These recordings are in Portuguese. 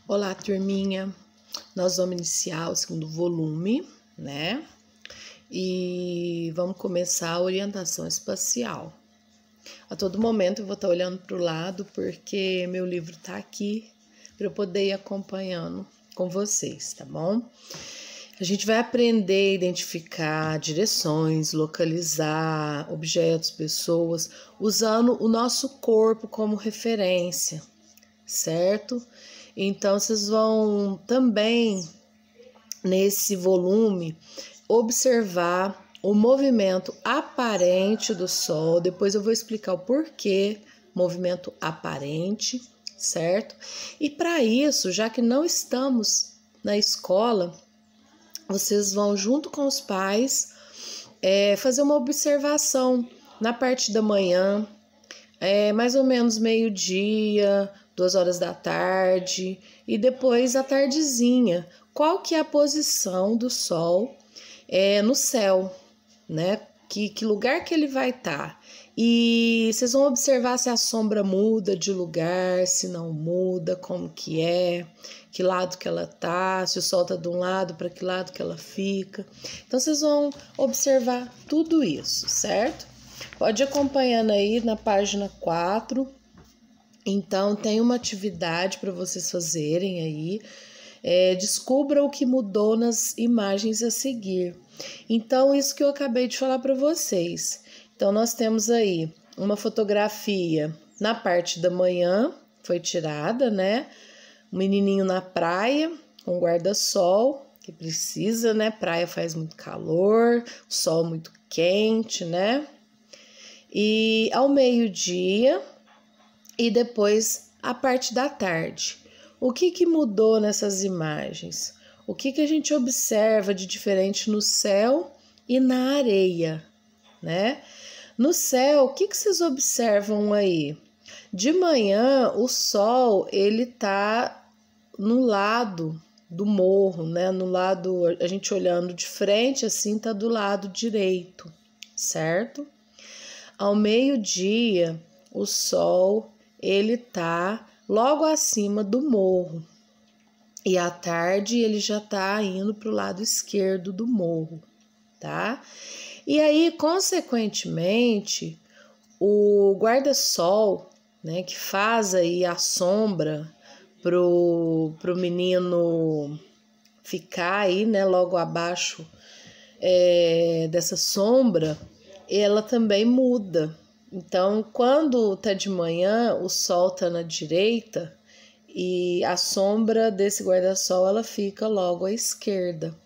Olá, turminha. Nós vamos iniciar o segundo volume, né? E vamos começar a orientação espacial. A todo momento eu vou estar olhando para o lado porque meu livro está aqui para eu poder ir acompanhando com vocês, tá bom? A gente vai aprender a identificar direções, localizar objetos, pessoas, usando o nosso corpo como referência, certo? Então, vocês vão também, nesse volume, observar o movimento aparente do Sol. Depois eu vou explicar o porquê movimento aparente, certo? E para isso, já que não estamos na escola, vocês vão, junto com os pais, fazer uma observação na parte da manhã, mais ou menos meio-dia, 2 horas da tarde e depois à tardezinha. Qual que é a posição do Sol no céu, né? Que lugar que ele vai estar? E vocês vão observar se a sombra muda de lugar, se não muda, como que lado que ela tá, se o Sol tá de um lado, para que lado que ela fica. Então vocês vão observar tudo isso, certo? Pode ir acompanhando aí na página 4. Então, tem uma atividade para vocês fazerem aí. Descubra o que mudou nas imagens a seguir. Então, isso que eu acabei de falar para vocês. Então, nós temos aí uma fotografia na parte da manhã, foi tirada, né? Um menininho na praia, com guarda-sol, que precisa, né? Praia faz muito calor, sol muito quente, né? E ao meio-dia e depois a parte da tarde. O que mudou nessas imagens? O que a gente observa de diferente no céu e na areia, né? No céu, o que vocês observam aí? De manhã, o sol, ele tá no lado do morro, né? No lado, a gente olhando de frente, assim, tá do lado direito, certo? Ao meio-dia, o sol, ele tá logo acima do morro. E à tarde, ele já tá indo para o lado esquerdo do morro, tá? E aí, consequentemente, o guarda-sol, né, que faz aí a sombra pro menino ficar aí, né, logo abaixo dessa sombra, ela também muda. Então, quando tá de manhã, o sol tá na direita e a sombra desse guarda-sol ela fica logo à esquerda,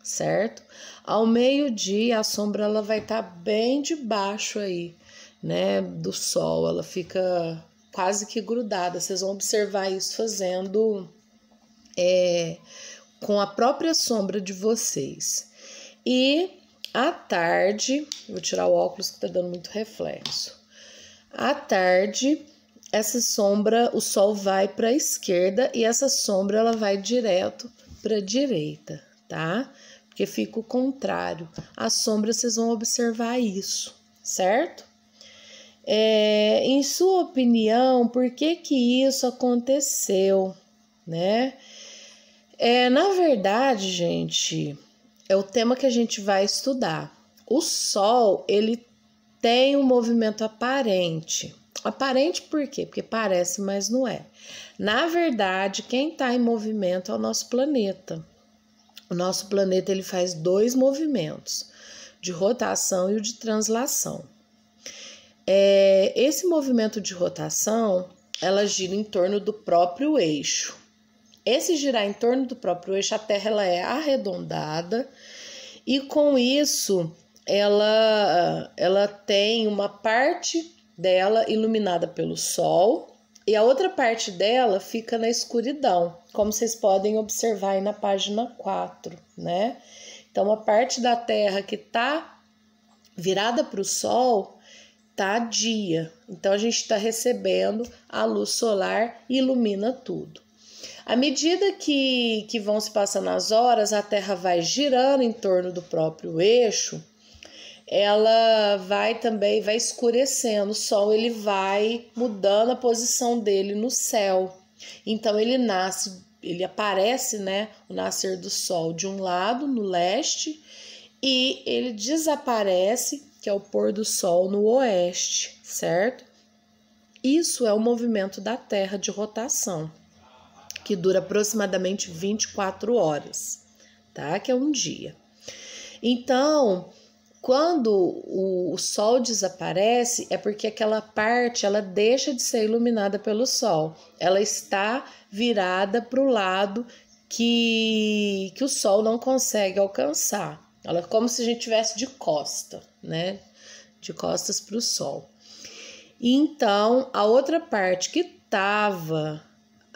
certo? Ao meio-dia, a sombra ela vai estar bem debaixo aí, né, do sol, ela fica quase que grudada. Vocês vão observar isso fazendo com a própria sombra de vocês. E à tarde, vou tirar o óculos que tá dando muito reflexo. À tarde, essa sombra, o sol vai para a esquerda e essa sombra ela vai direto para a direita, tá? Porque fica o contrário. A sombra, vocês vão observar isso, certo? Em sua opinião, por que isso aconteceu, né? Na verdade, gente, é o tema que a gente vai estudar. O Sol, ele tem um movimento aparente. Aparente por quê? Porque parece, mas não é. Na verdade, quem está em movimento é o nosso planeta. O nosso planeta ele faz 2 movimentos, de rotação e o de translação. Esse movimento de rotação, ela gira em torno do próprio eixo. Esse girar em torno do próprio eixo, a Terra ela é arredondada e com isso ela tem uma parte dela iluminada pelo sol e a outra parte dela fica na escuridão, como vocês podem observar aí na página 4, né? Então, a parte da Terra que tá virada para o sol tá dia, então a gente está recebendo a luz solar e ilumina tudo. À medida que vão se passando as horas, a Terra vai girando em torno do próprio eixo, ela vai escurecendo, o Sol ele vai mudando a posição dele no céu. Então ele nasce ele aparece, né, o nascer do sol de um lado, no leste, e ele desaparece, que é o pôr do sol, no oeste, certo? Isso é o movimento da Terra de rotação, que dura aproximadamente 24 horas, tá? Que é um dia. Então, quando o sol desaparece, é porque aquela parte ela deixa de ser iluminada pelo sol. Ela está virada para o lado que o sol não consegue alcançar. Ela é como se a gente tivesse de costa, né? De costas para o sol. Então, a outra parte que estava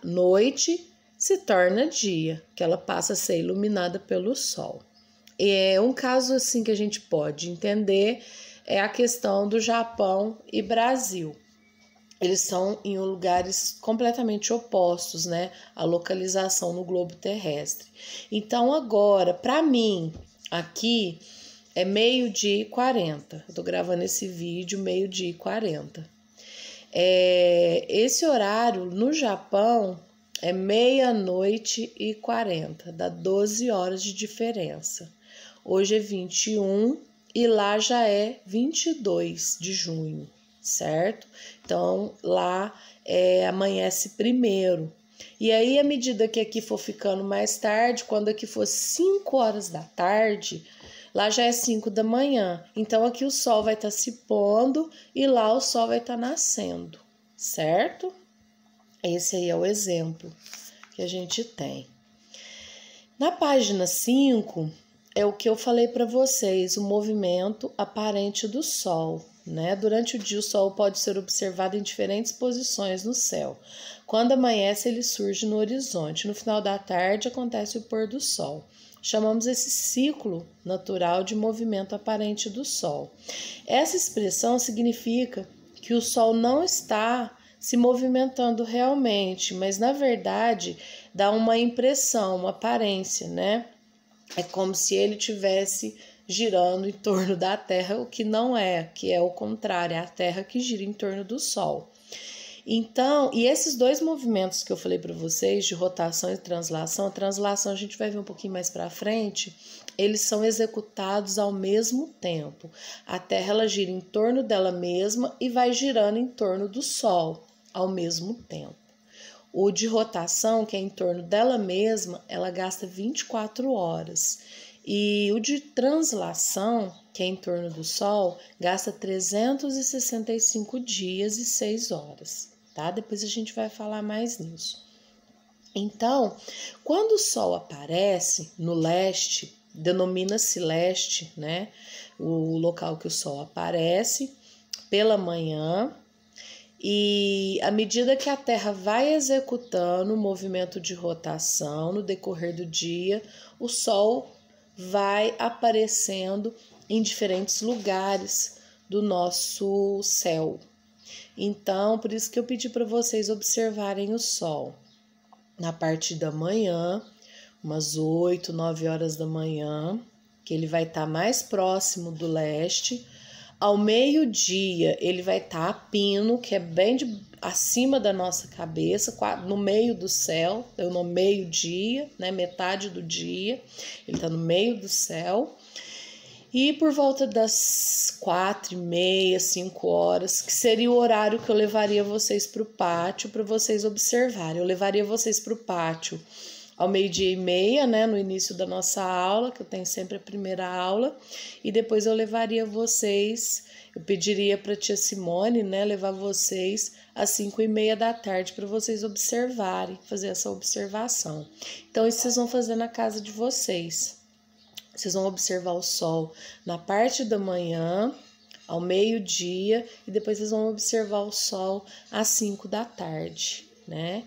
noite se torna dia, que ela passa a ser iluminada pelo sol. É um caso assim que a gente pode entender é a questão do Japão e Brasil. Eles são em lugares completamente opostos, né? A localização no globo terrestre. Então agora, para mim, aqui é 12h40. Eu tô gravando esse vídeo 12h40. Esse horário no Japão é 00:40, dá 12 horas de diferença. Hoje é 21 e lá já é 22 de junho, certo? Então lá amanhece primeiro. E aí, à medida que aqui for ficando mais tarde, quando aqui for 5 horas da tarde, lá já é 5 da manhã. Então aqui o sol vai estar se pondo e lá o sol vai estar nascendo, certo? Esse aí é o exemplo que a gente tem. Na página 5 é o que eu falei para vocês, o movimento aparente do sol, né? Durante o dia o sol pode ser observado em diferentes posições no céu. Quando amanhece, ele surge no horizonte. No final da tarde acontece o pôr do sol. Chamamos esse ciclo natural de movimento aparente do sol. Essa expressão significa que o sol não está se movimentando realmente, mas na verdade dá uma impressão, uma aparência, né? É como se ele estivesse girando em torno da Terra, o que não é, que é o contrário, é a Terra que gira em torno do Sol. Então, e esses dois movimentos que eu falei para vocês, de rotação e translação, a translação a gente vai ver um pouquinho mais para frente, eles são executados ao mesmo tempo. A Terra ela gira em torno dela mesma e vai girando em torno do Sol ao mesmo tempo. O de rotação, que é em torno dela mesma, ela gasta 24 horas. E o de translação, que é em torno do Sol, gasta 365 dias e 6 horas, tá? Depois a gente vai falar mais nisso. Então, quando o Sol aparece no leste, denomina-se leste, né? O local que o Sol aparece pela manhã. E à medida que a Terra vai executando o movimento de rotação no decorrer do dia, o Sol vai aparecendo em diferentes lugares do nosso céu. Então, por isso que eu pedi para vocês observarem o Sol. Na parte da manhã, umas 8, 9 horas da manhã, que ele vai estar mais próximo do leste. Ao meio-dia, ele vai estar a pino, que é bem acima da nossa cabeça, no meio do céu, no meio-dia, né, metade do dia, ele está no meio do céu. E por volta das 4h30, 5 horas, que seria o horário que eu levaria vocês para o pátio, para vocês observarem. Eu levaria vocês para o pátio ao 12h30, né, no início da nossa aula, que eu tenho sempre a primeira aula, e depois eu levaria vocês, eu pediria para a tia Simone, né, levar vocês às 5h30 da tarde para vocês observarem, fazer essa observação. Então, isso vocês vão fazer na casa de vocês. Vocês vão observar o sol na parte da manhã, ao meio-dia, e depois vocês vão observar o sol às 5 da tarde, né?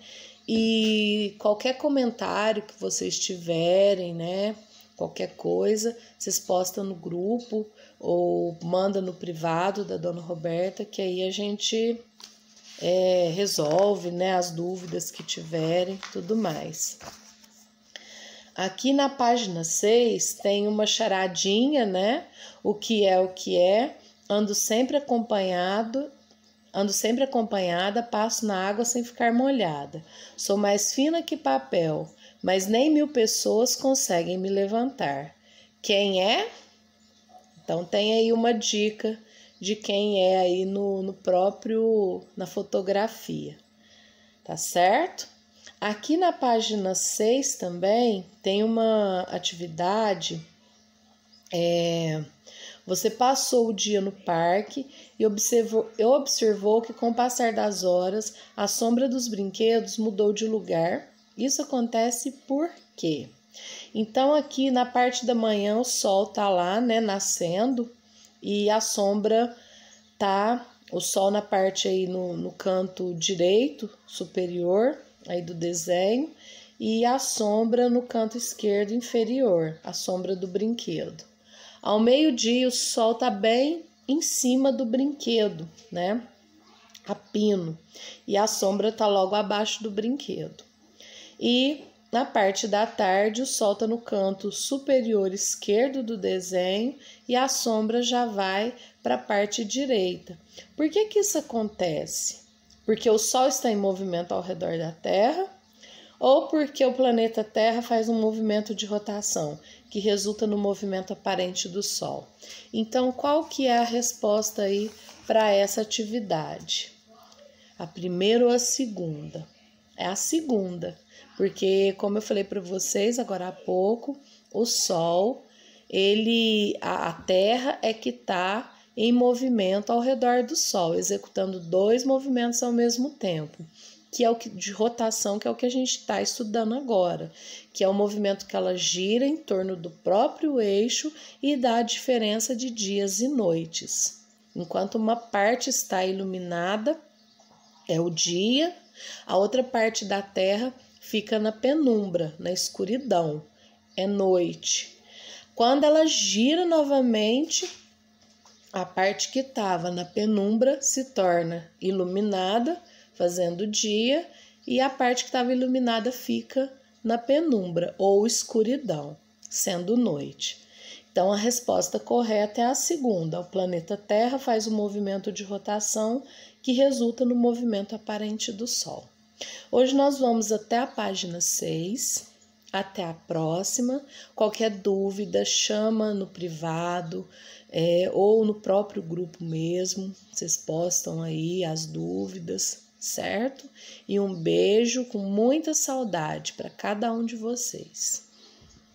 E qualquer comentário que vocês tiverem, né? Qualquer coisa, vocês postam no grupo ou manda no privado da Dona Roberta, que aí a gente resolve, né, as dúvidas que tiverem, tudo mais. Aqui na página 6 tem uma charadinha, né? O que é, ando sempre acompanhado Ando sempre acompanhada, passo na água sem ficar molhada. Sou mais fina que papel, mas nem 1000 pessoas conseguem me levantar. Quem é? Então tem aí uma dica de quem é aí na fotografia, tá certo? Aqui na página 6 também tem uma atividade, você passou o dia no parque e observou que com o passar das horas a sombra dos brinquedos mudou de lugar. Isso acontece por quê? Então aqui na parte da manhã o sol tá lá, né, nascendo, e a sombra tá, o sol na parte aí no canto direito superior aí do desenho e a sombra no canto esquerdo inferior, a sombra do brinquedo. Ao meio-dia o sol tá bem em cima do brinquedo, né, a pino, e a sombra tá logo abaixo do brinquedo. E na parte da tarde, o sol está no canto superior esquerdo do desenho e a sombra já vai para a parte direita. Por que que isso acontece? Porque o sol está em movimento ao redor da Terra ou porque o planeta Terra faz um movimento de rotação que resulta no movimento aparente do Sol? Então, qual que é a resposta aí para essa atividade? A primeira ou a segunda? É a segunda. Porque, como eu falei para vocês agora há pouco, o Sol, a Terra é que está em movimento ao redor do Sol, executando 2 movimentos ao mesmo tempo, que é o de rotação, que é o que a gente está estudando agora, que é o movimento que ela gira em torno do próprio eixo e dá a diferença de dias e noites. Enquanto uma parte está iluminada, é o dia, a outra parte da Terra fica na penumbra, na escuridão, é noite. Quando ela gira novamente, a parte que estava na penumbra se torna iluminada, fazendo dia, e a parte que estava iluminada fica na penumbra ou escuridão, sendo noite. Então a resposta correta é a segunda. O planeta Terra faz um movimento de rotação que resulta no movimento aparente do Sol. Hoje nós vamos até a página 6, até a próxima. Qualquer dúvida, chama no privado ou no próprio grupo mesmo. Vocês postam aí as dúvidas, certo? E um beijo com muita saudade para cada um de vocês.